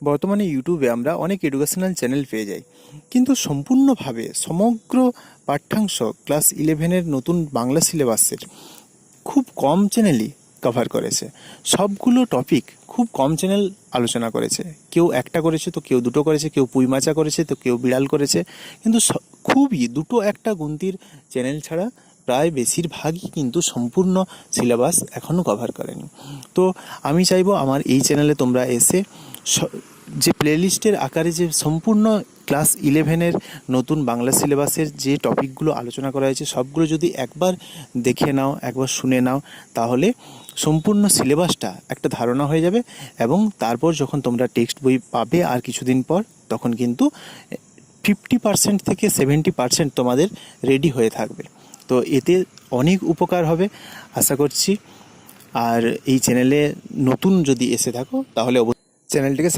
বর্তমানে ইউটিউবে আমরা অনেক এডুকেশনাল চ্যানেল পেয়ে যাই, কিন্তু সম্পূর্ণভাবে সমগ্র পাঠ্যাংশ ক্লাস 11-এর নতুন বাংলা সিলেবাসের খুব কম চ্যানেলই কভার করেছে। সবগুলো টপিক খুব কম চ্যানেল আলোচনা করেছে। কেউ একটা করেছে, তো কেউ দুটো করেছে, কেউ পুঁইমাচা করেছে, তো কেউ বিড়াল করেছে। কিন্তু খুবই দুটো একটা গুনতির চ্যানেল ছাড়া প্রায় বেশিরভাগই কিন্তু সম্পূর্ণ সিলেবাস এখনও কভার করেনি। তো আমি চাইবো আমার এই চ্যানেলে তোমরা এসে যে প্লেলিস্টের আকারে যে সম্পূর্ণ ক্লাস 11-এর নতুন বাংলা সিলেবাসের যে টপিকগুলো আলোচনা করা হয়েছে সবগুলো যদি একবার দেখে নাও, একবার শুনে নাও, তাহলে সম্পূর্ণ সিলেবাসটা একটা ধারণা হয়ে যাবে। এবং তারপর যখন তোমরা টেক্সট বই পাবে আর কিছুদিন পর, তখন কিন্তু 50% থেকে 70% তোমাদের রেডি হয়ে থাকবে। তো এতে অনেক উপকার হবে আশা করছি। আর এই চ্যানেলে নতুন যদি এসে থাকো তাহলে চ্যানেলটিকে